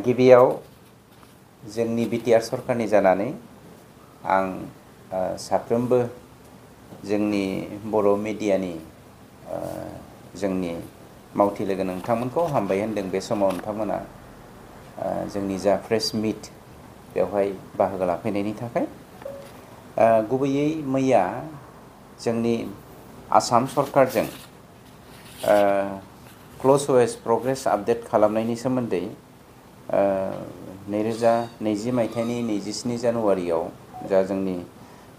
गिबियाव जोंनि बिटिआर सरकारनि जानानै आं साफ्रोमबो जोंनि बर' मिडियानि जोंनि मावथि लोगो नोंथांमोनखौ हामबाय होनदों। बे समाव नोंथांमोना जोंनि जा प्रेस मिट बेवहाय बाहागो लाफैनायनि थाखाय गुबैयै मैया जोंनि आसाम सरकारजों क्ल'ज वाइज प्रग्रेस आपडेट खालामनायनि सोमोन्दै 2020 मायथाइनि 27 जानुवारियाव जा जोंनि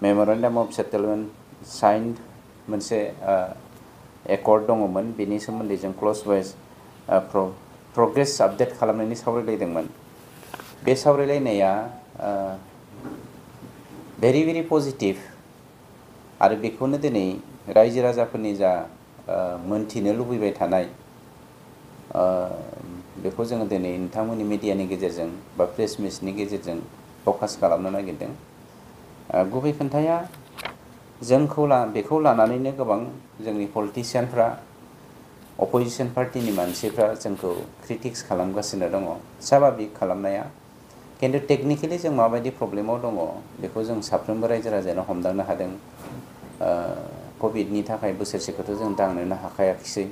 मेम'रेन्डाम अफ सेटेलमेन्ट साइन्ड मोनसे एकर्ड दङमोन, बेनि सोमोन्दै जों क्ल'ज वाइज प्रग्रेस आपडेट खालामनायनि सावरायलायदोंमोन। बे सावरायलायनाया भेरि भेरि पजिटिभ आरो बेखौनो दिनै रायजो राजाफोरनि जा मोनथिनो लुबैबाय थानाय बेखौ जोङो दिनै नोंथांमोननि मिडियानि गेजेरजों बा प्रेस मिटनि गेजेरजों फकास खालामनो नागिरदों। गुबै खोन्थाया बेखौ लानानैनो गोबां जोंनि पलिटिसियानफ्रा अपोजिसन पार्टिनि मानसिफ्रा जोंखौ क्रिटिक्स खालामगासिनो दङ। स्वाभाबिक खालामनाया, खिन्थु टेकनिकेलि जों माबायदि प्रब्लेमाव दङ बेखौ जों साफ्रोमबो रायजो राजायानो हमदांनो हादों। कभिडनि थाखाय बोसोरसेखौथ' जों दांनोनो हाखायाखिसै,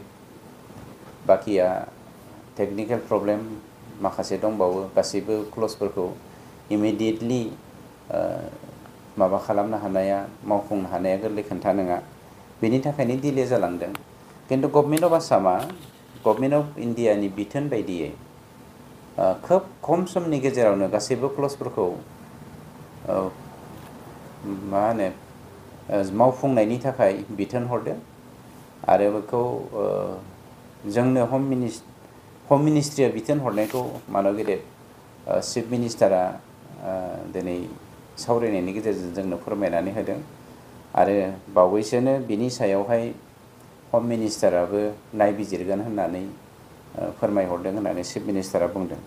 बाखिया टेकनिकेल प्रब्लेम माखासे दंबावो। गासैबो क्ल'जफोरखौ इमिडियेटलि माबा खालामनो हानाया, मावफुंनो हानाया गोरलै खोन्था नङा। बेनि थाखायनो डिले जालांदों। खिन्थु गभर्नमेन्ट अफ आसामा गभर्नमेन्ट अफ इन्डियानि बिथोन बायदियै खोब खम समनि गेजेरावनो गासैबो क्ल'जफोरखौ मावफुंनायनि थाखाय बिथोन हरदों आरो बेखौ जोंनो हम मिनिस्ट्रिया बिथोन हरनायखौ मानव गेदेर चिफ मिनिस्टारा दिनै सावरायनायनि गेजेरजों जोंनो फोरमायनानै होदों आरो बावैसोनो बिनि सायावहाय हम मिनिस्टाराबो नायबिजिरगोन होननानै फोरमायहरदों होननानै चिफ मिनिस्टारा बुंदों।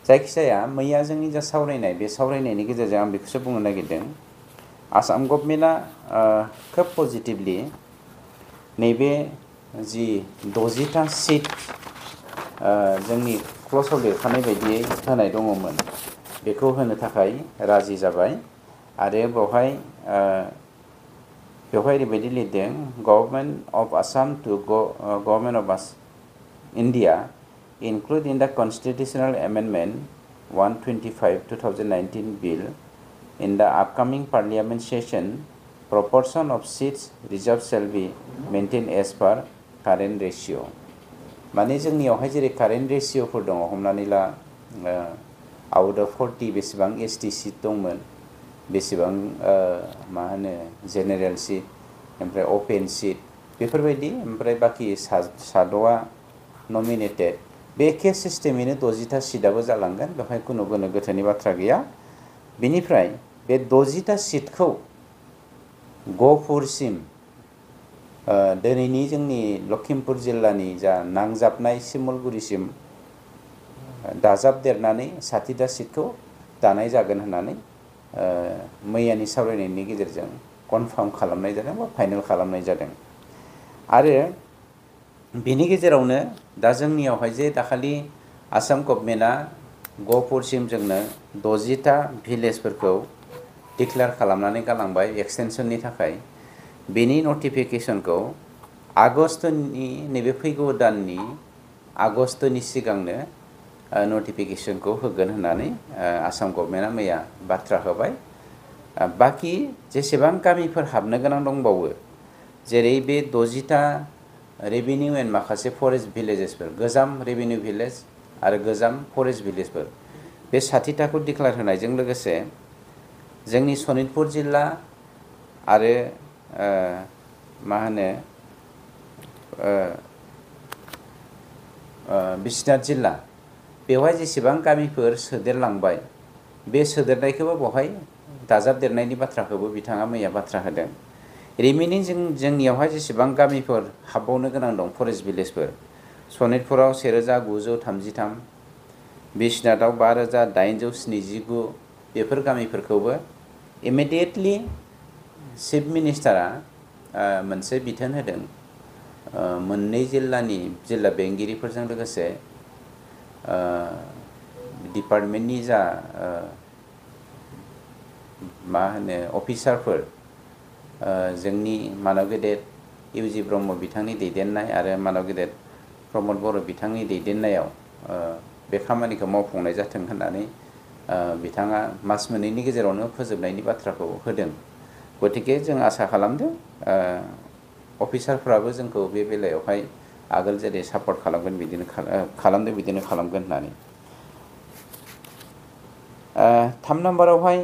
जायखिजाया मैया जोंनि जा सावरायनाय, बे सावरायनायनि गेजेरजों आं बेखौसो बुंनो नागिरदों। आसाम गभर्नमेन्टआ खोब पजिटिभलि नैबे जि 60टा सिट जोंनि क्ल'जआव लिरखानाय बायदियै होनाय दङमोन, बेखौ होनो थाखाय राजि जाबाय। आरो बेवहाय ओरैबायदि लिरदों, government of Assam to government of India include in the constitutional amendment 125/2019 bill in the upcoming parliament session, proportion of seats reserved shall be maintained as per current ratio. माने जोंनियावहाय जेरै कारेन्ट रेशियोफोर दङ, हमनानै ला आउट अफ 40 बेसेबां ST seat दंमोन, बेसेबां general seat, ओमफ्राय अपेन सिट, बेफोरबायदि, ओमफ्राय बाखि साद'आ नमिनेटेड, बे एखे सिस्टेमैनो 60टा सिटआबो जालांगोन। बेवहाय खुनु गोनो गोथोनि बाथ्रा गैया। बेनिफ्राय बे 60टा सिटखौ गहपुरसिम, दिनैनि जोंनि लखिमपुर जिल्लानि जा नांजाबनाय सिमलगुरिसिम दाजाबदेरनानै 60टा सिटखौ दानाय जागोन होननानै मैयानि सावरायनायनि गेजेरजों कनफार्म खालामनाय जादों बा फाइनेल खालामनाय जादों। आरो बेनि गेजेरावनो दा जोंनियावहाय जे दाखालि आसाम गभर्नमेन्टआ गहपुरसिम जोंनो 60टा भिलेजफोरखौ डिक्लेयार खालामनानै गालांबाय एक्सटेनसननि थाखाय, बेनि नटिफिकेसनखौ आगष्टनि नैबे फैगौ दाननि आगष्टनि सिगांनो नटिफिकेसनखौ होगोन होननानै आसाम गभर्नमेन्टआ मैया बाथ्रा होबाय। बाखि जेसेबां गामिफोर हाबनो गोनां दंबावो, जेरै बे 60टा रेभिनिउ एन्ड माखासे फरेस्ट भिलेजेसफोर, गोजाम रेभिनिउ भिलेज आरो गोजाम फरेस्ट भिलेजफोर, बे 60टाखौ डिक्लेयार होनायजों लोगोसे जोंनि सनितपुर जिल्ला आरो बिश्वनाथ जिल्ला, बेवहाय जेसेबां गामिफोर सोदेरलांबाय, बे सोदेरनायखौबो बेवहाय दाजाबदेरनायनि बाथ्राखौबो बिथाङा मैया बाथ्रा होदों। रिमेनिं जोंनियावहाय जेसेबां गामिफोर हाबबावनो गोनां दं, फरेस्ट भिलेजफोर, सनितपुराव 1933, बिश्वनाथाव 5879, बेफोर गामिफोरखौबो इमिडियेटलि चिफ मिनिस्टारा मोनसे बिथोन होदों मोननै जिल्लानि जिल्ला बेंगिरिफोरजों लोगोसे डिपार्टमेन्टनि जा मा होनो अफिसारफोर जोंनि मानव गेदेर इउजि ब्रह्म बिथांनि दैदेननाय आरो मानव गेदेर प्रमद बर' बिथांनि दैदेननायाव बे खामानिखौ मावफुंनाय जाथों होननानै बिथाङा मास मोननैनि गेजेरावनो फोजोबनायनि बाथ्राखौ होदों। गतिके जों आसा खालामदों अफिसारफ्राबो जोंखौ बे बेलायावहाय आगोल जेरै सापर्ट खालामगोन बिदिनो खालामदों बिदिनो खालामगोन होननानै। 3 नाम्बारावहाय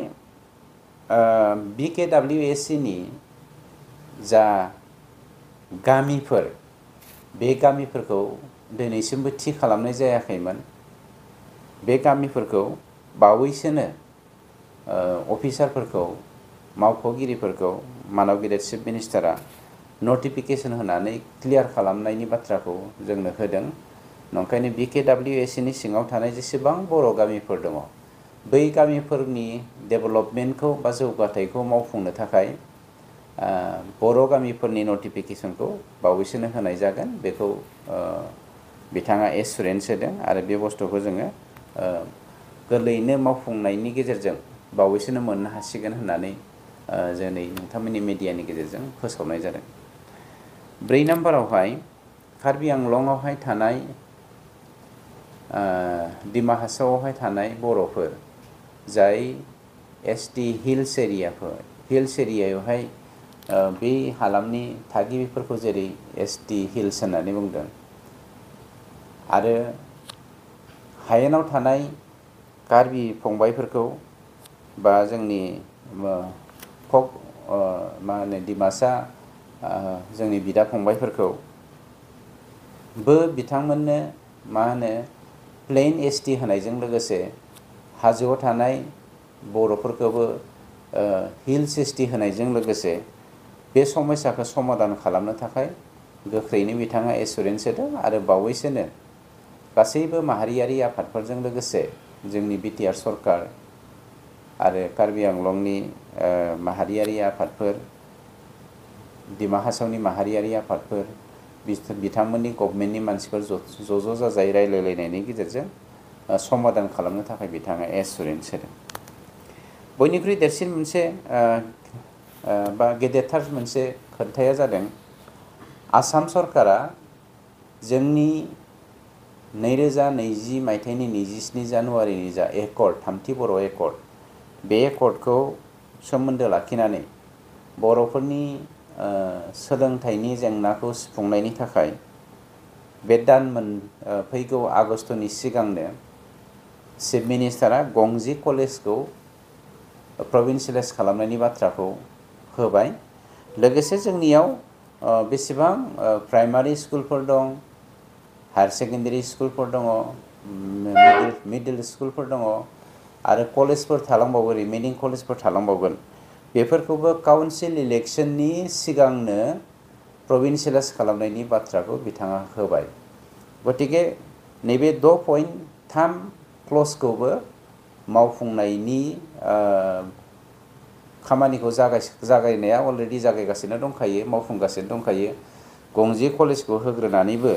BKWSC नि जा गामिफोर बे गामिफोरखौ दिनैसिमबो थि खालामनाय जायाखैमोन। बे गामिफोरखौ बावैसोनो अफिसारफोरखौ मावख'गिरिफोरखौ मानव गेदेर चिफ मिनिस्टारा नटिफिकेसन होनानै क्लियार खालामनायनि बाथ्राखौ जोंनो होदों। नंखायनो BKWSC नि सिङाव थानाय जेसेबां बर' गामिफोर दङ बै गामिफोरनि डेभेलपमेन्टखौ बा जौगाथायखौ मावफुंनो थाखाय बर' गामिफोरनि नटिफिकेसनखौ बावैसोनो होनाय जागोन बेखौ बिथाङा एसुरेन्स होदों आरो बे बुस्थुखौ जोङो गोरलैयैनो मावफुंनायनि गेजेरजों बावैसोनो मोननो हासिगोन होननानै जोंनि नोंथांमोननि मिडियानि गेजेरजों फोसावनाय जादों। 4 नाम्बारावहाय कार्बि आंलंआवहाय थानाय डिमा हासावआवहाय थानाय बर'फोर जाय ST हिल्स एरियायावहाय बे हालामनि थागिबिफोरखौ जेरै ST हिल्स होननानै बुंदों आरो हायेनाव थानाय कार्बि फंबायफोरखौ बा जोंनि मा होनो डिमासा जोंनि बिदा फंबायफोरखौ बिथांमोननो मा होनो प्लेन ST होनायजों लोगोसे हाजोआव थानाय बर'फोरखौबो हिल्स ST होनायजों लोगोसे बे समस्याखौ समाधान खालामनो थाखाय गोख्रैनो बिथाङा एसुरेन्स होदों आरो बावैसोनो गासैबो माहारियारि आफादफोरजों लोगोसे जोंनि BTR सरकार आरो कार्बि आंलंनि माहारियारि आफादफोर डिमा हासावनि माहारियारि आफादफोर बिथांमोननि गभमेन्टनि मानसिफोर ज' जाजाय रायलायलायनायनि गेजेरजों समाधान खालामनो थाखाय बिथाङा एसुरेन्स होदों। बयनिख्रुइ देरसिन मोनसे बा गेदेरथार मोनसे खोथाया जादों आसाम सरकारा जोंनि 2020 मायथाइनि 27 जानुवारिनि जा एकर्ड थामथि बर' एकर्ड बे एकर्डखौ सोमोन्दो लाखिनानै बर'फोरनि सोलोंथाइनि जेंनाखौ सुफुंनायनि थाखाय बे फैगौ आगस्टनि सिगांनो चिफ मिनिस्टारा गंजि कलेजखौ प्रभिन्सियेलाइज खालामनायनि बाथ्राखौ होबाय। लोगोसे जोंनियाव बेसेबां प्राइमारि स्कुलफोर दं, हायार सेकेन्डारि स्कुलफोर दङ, मिडिल स्कुलफोर दङ आरो कलेजफोर थालांबावो रिमेनिं कलेजफोर थालांबावगोन बेफोरखौबो काउन्सिल इलेक्सननि सिगांनो प्रभिन्सियेलाइज खालामनायनि बाथ्राखौ बिथाङा होबाय। गतिके नैबे 6.3 क्लजखौबो मावफुंनायनि खामानिखौ जागायनाया अलरेडि जागायगासिनो दंखायो, मावफुंगासिनो दंखायो। गंजि कलेजखौ होग्रोनानैबो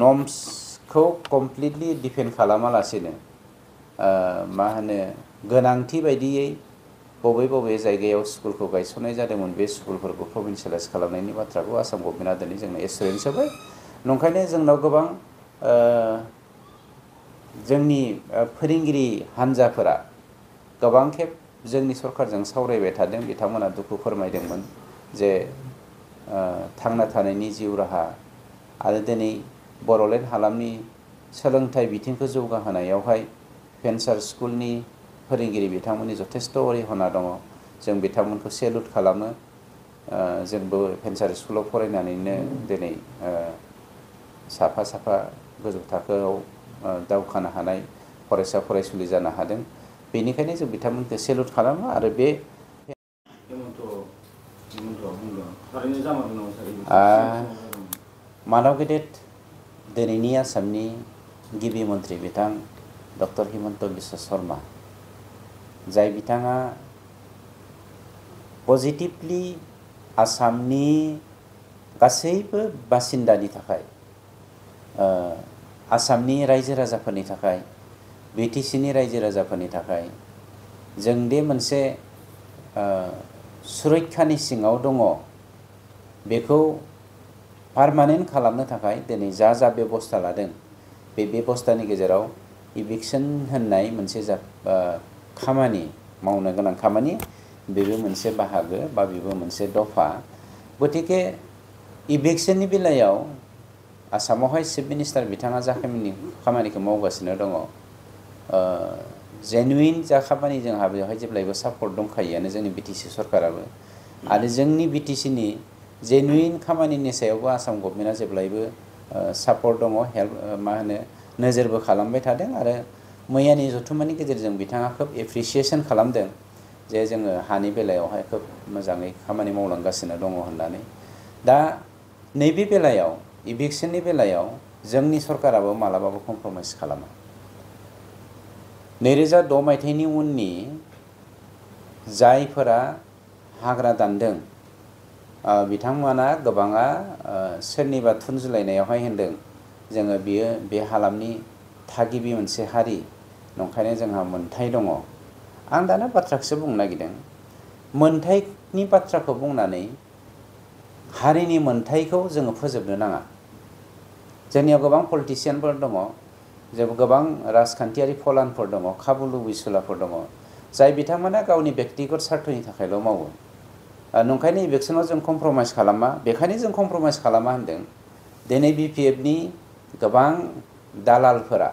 नर्म्सखौ कमप्लिटलि डिफेन्ड खालामालासेनो मा होनो गोनांथि बायदियै बबे जायगायाव स्कुलखौ गायसननाय जादोंमोन बे स्कुलफोरखौ प्रभिन्सियेलाइज खालामनायनि बाथ्राखौ आसाम गभर्नमेन्टआ दिनै जोंनो एसुरेन्स होबाय। नंखायनो जोंनाव गोबां जोंनि फोरोंगिरि हान्जाफोरा गोबां खेब जोंनि सरकारजों सावरायबाय थादों। बिथांमोना दुखु फोरमायदोंमोन जे थांना थानायनि जिउ राहा आरो दिनै बड'लेण्ड हालामनि सोलोंथाइ बिथिंखौ जौगाहोनायावहाय भेन्सार स्कुलनि फोरोंगिरि बिथांमोननि जथेस्थ' अरिहना दङ। जों बिथांमोनखौ सेलुट खालामो। जोंबो भेन्सार स्कुलाव फरायनानैनो दिनै साफा गोजौ थाखोआव दावखानो हानाय फरायसा फरायसुलि जानो हादों। बेनिखायनो जों बिथांमोनखौ सेलुट खालामो आरो बे मानव गेदेर दिनैनि आसामनि गिबि मन्त्रि बिथां डक्टर हिमन्त बिश्व शर्मा जाय बिथाङा पजिटिभलि आसामनि गासैबो बासिन्दानि थाखाय आसामनि रायजो राजाफोरनि थाखाय बिटिसिनि रायजो राजाफोरनि थाखाय जों दे मोनसे सुरक्षानि सिङाव दङ बेखौ पारमानेन्ट खालामनो थाखाय दिनै जा जा बेबस्था लादों बे बेबस्थानि गेजेराव इभिक्सन होननाय मोनसे खामानि मावनो गोनां खामानि बेबो मोनसे बाहागो बा बेबो मोनसे दफा। गतिके इभिक्सननि बेलायाव आसामावहाय चिफ मिनिस्टार बिथाङा जा खामानिखौ मावगासिनो दङ जेनुइन जा खामानि जोंहा बेवहाय जेब्लायबो सापर्ट दंखायोआनो जोंनि बिटिसि सरकाराबो आरो जोंनि बिटिसिनि जेनुइन खामानिनि सायावबो आसाम गभर्नमेन्टआ जेब्लायबो सापर्ट दङ हेल्प मा होनो नोजोरबो खालामबाय थादों आरो मैयानि जथुम्मानि गेजेरजों बिथाङा खोब एप्रिसिएसन खालामदों जे जोङो हानि बेलायावहाय खोब मोजाङै खामानि मावलांगासिनो दङ होननानै। दा नैबे बेलायाव इभिक्सननि बेलायाव जोंनि सरकाराबो मालाबाबो कमप्रमाइज खालामा। 2006 मायथाइनि उननि जायफोरा हाग्रा दानदों बिथांमोना गोबाङा सोरनिबा थुनजुलायनायावहाय होनदों जोङो बियो बे हालामनि थागिबि मोनसे हारि नंखायनो जोंहा मोनथाय दङ। आं दाना बाथ्राखौसो बुंनो नागिरदों मोनथायनि बाथ्राखौ बुंनानै हारिनि मोनथायखौ जोङो फोजोबनो नाङा। जोंनियाव गोबां पलिटिसियानफोर दङ गोबां राजखान्थियारि फलानफोर दङ खाबु लुबैसुलाफोर दङ जाय बिथांमोना गावनि बेक्तिगत स्वार्थनि थाखायल' मावो। नंखायनो इलेक्सनाव जों कमप्रमाइज खालामा बेखायनो जों कमप्रमाइज खालामा होनदों। दिनै बिपिएफनि गोबां दालालफोरा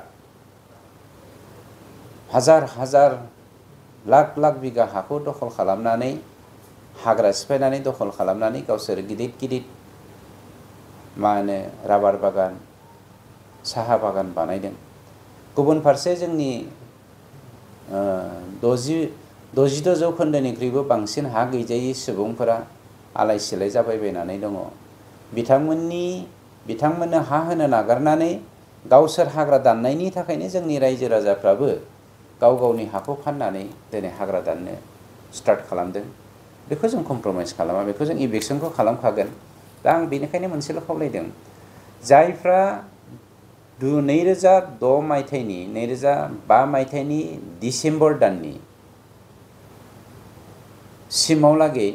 हाजार हाजार लाख लाख बिगा हाखौ दखल खालामनानै हाग्रा सिफायनानै दखल खालामनानै गावसोर गिदिर गिदिर मा होनो राबार बागान साहा बागान बानायदों। गुबुन फारसे जोंनि 62% बांसिन हा गैजायै सुबुंफोरा आलाय सिलाय जाबायबायनानै दङ। बिथांमोननो हा होनो नागारनानै गावसोर हाग्रा दाननायनि थाखायनो जोंनि रायजो राजाफ्राबो गाव गावनि हाखौ फाननानै दिनै हाग्रा दाननो स्टार्ट खालामदों। बेखौ जों कमप्रमाइज खालामा बेखौ जों इभिक्सनखौ खालामखागोन। दा आं बेनिखायनो मोनसेल' खावलायदों जायफ्रा 2006 मायथाइनि 2005 मायथाइनि डिसेम्बर दाननि सिमावलागै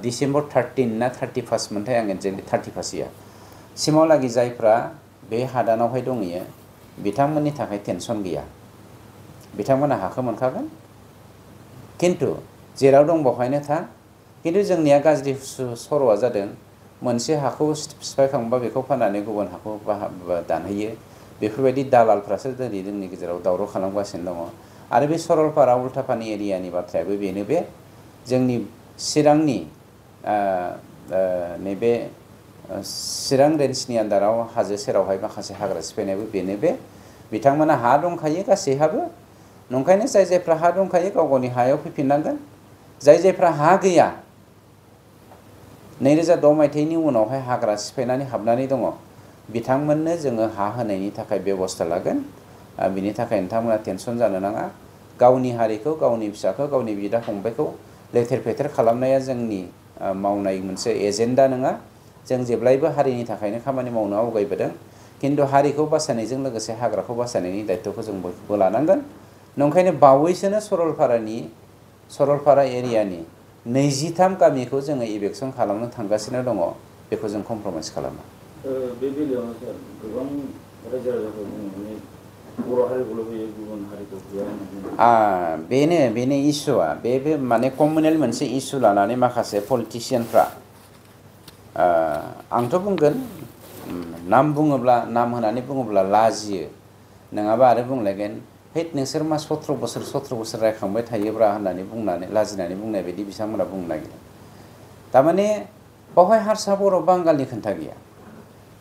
डिसेम्बर 13 ना 31 मोनथाय आं एक्जेक्टलि 31 सिमावलागै जायफ्रा बे हादानावहाय दंहैयो बिथांमोननि थाखाय टेनसन गैया। बिथांमोना हाखौ मोनखागोन किन्तु जेराव दं बेवहायनो था। किन्तु जोंनिया गाज्रि सर'आ जादों मोनसे हाखौ सिफायखांबा बेखौ फाननानै गुबुन हाखौ दानहैयो। बेफोरबायदि दालालफ्रासो दिनै जोंनि गेजेराव दावराव खालामगासिनो दङ। आरो बे सरलपारा उल्टापानि एरियानि बाथ्रायाबो बेनो बे जोंनि चिरांनि नैबे चिरां रेन्जनि आन्दाराव हाजो सेरावहाय माखासे हाग्रा सिफायनायाबो बेनो बे बिथांमोना हा दंखायो गासैहाबो। नंखायनो जाय जायफ्रा हा दंखायो गाव गावनि हायाव फैफिननांगोन। जाय जायफ्रा हा गैया 2006 मायथाइनि उनावहाय हाग्रा सिफायनानै हाबनानै दङ बिथांमोननो जोङो हा होनायनि थाखाय बेबस्था लागोन। बिनि थाखाय नोंथांमोना टेनसन जानो नाङा। गावनि हारिखौ गावनि फिसाखौ गावनि बिदा फंबायखौ लेथेर फेथेर खालामनाया जोंनि मावनाय मोनसे एजेन्डा नङा। जों जेब्लायबो हारिनि थाखायनो खामानि मावनो आवगायबोदों। किन्तु हारिखौ बासायनायजों लोगोसे हाग्राखौ बासायनायनि दायित्वखौ जों बयबो लानांगोन। नंखायनो बावैसोनो सरलपारा एरियानि 23 गामिखौ जोङो इभेक्सन खालामनो थांगासिनो दङ। बेखौ जों कमप्रमाइज खालामा। बे बेलायावनो सार गोबां रायजो राजाफोर बुंनानै बर' हारिखौल' होयो गुबुन हारिखौ होया होननानै बेनो इसुआ बे माने कमनेल मोनसे इसु लानानै माखासे पलिटिसियानफ्रा आंथ' बुंगोन नाम होनानै बुङोब्ला लाजियो नङाबा आरो बुंलायगोन हैद नोंसोर मा 17 बोसोर रायखांबाय थायोब्रा होननानै बुंनानै लाजिनानै बुंनाय बायदि बिथांमोना बुंनो नागिरो। थारमाने बावहाय हारसा बर' बांगालनि खोथा गैया।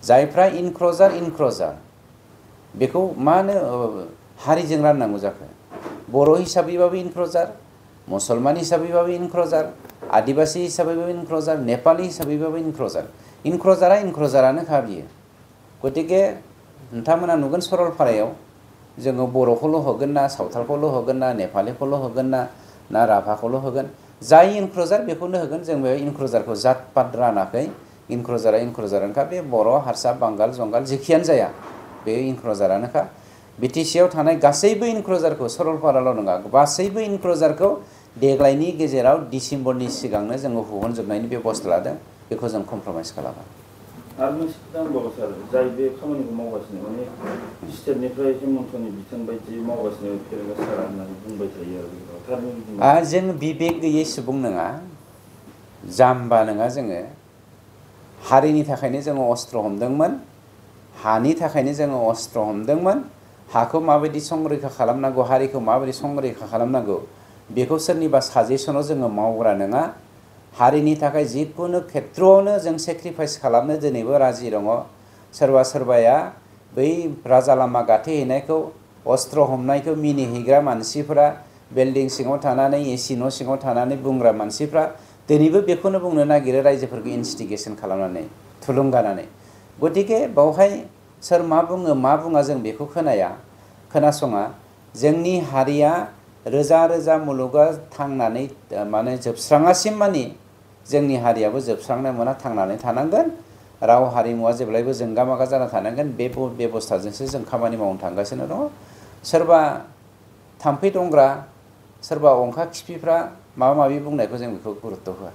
जायफ्रा इनक्ल'जार बेखौ मा होनो हारिजों राननांगौ जाखो। बर' हिसाबैबाबो इनक्ल'जार, मुसलमान हिसाबैबाबो इनक्ल'जार, आदिबासि हिसाबैबाबो इनक्ल'जार, नेपालि हिसाबैबाबो इनक्ल'जारानोखा बियो। गतिके नोंथांमोना नुगोन सरलपारायाव जोङो बर'खौल' होगोन ना सावथालखौल' होगोन ना नेपालिखौल' होगोन ना राभाखौल' होगोन। जाय इनक्ल'जार बेखौनो होगोन। जों बे इनक्ल'जारखौ जात पात रानाखै। इनक्ल'जारानोखा बे बर' हारसा बांगाल जंगाल जेखियानो जाया बे इनक्ल'जारानोखा बिटिसिआव थानाय गासैबो इनक्ल'जारखौ सरलपाराल' नङा गासैबो इनक्ल'जारखौ देग्लायनि गेजेराव डिसेम्बरनि सिगांनो जोङो होहरजोबनायनि बेबस्था लादों बेखौ जों कमप्रमाइस खालामा आरो मोनसे खोथा दंबावो सार जाय बे खामानिखौ मावगासिनो माने स्टेटनिफ्राय हेमन्तनि बिथोन बायदि मावगासिनो फेरेंगा सारा होननानै बुंबाय थायो आरो जों बिबेक गैयै सुबुं नङा जाम्बा नङा जोङो हारिनि थाखायनो जोङो अस्त्र हमदोंमोन हानि थाखायनो जोङो अस्त्र हमदोंमोन हाखौ माबायदि संरैखा खालामनांगौ हारिखौ माबायदि संरैखा खालामनांगौ बेखौ सोरनिबा साजेसनाव जोङो मावग्रा नङा हारिनि थाखाय जिखुनु खेथ्रआवनो जों सेक्रिफाइस खालामनो दिनैबो राजि दङ सोरबा सोरबाया बै राजा लामा गाथेहैनायखौ अस्त्र हमनायखौ मिनिहैग्रा मानसिफोरा बिल्डिं सिङाव थानानै एसि न' सिङाव थानानै बुंग्रा मानसिफ्रा दिनैबो बेखौनो बुंनो नागिरो रायजोफोरखौ इनस्टिगेसन खालामनानै थुलुंगानानै गतिके बावहाय सोर मा बुङो मा बुङा जों बेखौ खोनासङा जोंनि हारिया रोजा रोजा मुलुगा थांनानै माने जोबस्राङासिम मानि जोंनि हारियाबो जोबस्रांनो मोना थांनानै थानांगोन राव हारिमुवा जेब्लायबो जोंगा मागा जाना थानांगोन बे बेबस्थाजोंसो जों खामानि मावनो थांगासिनो दङ सोरबा थाम्फै दंग्रा सोरबा अंखा खिफिफ्रा माबा माबि बुंनायखौ जों बेखौ गुरुत्त' होआ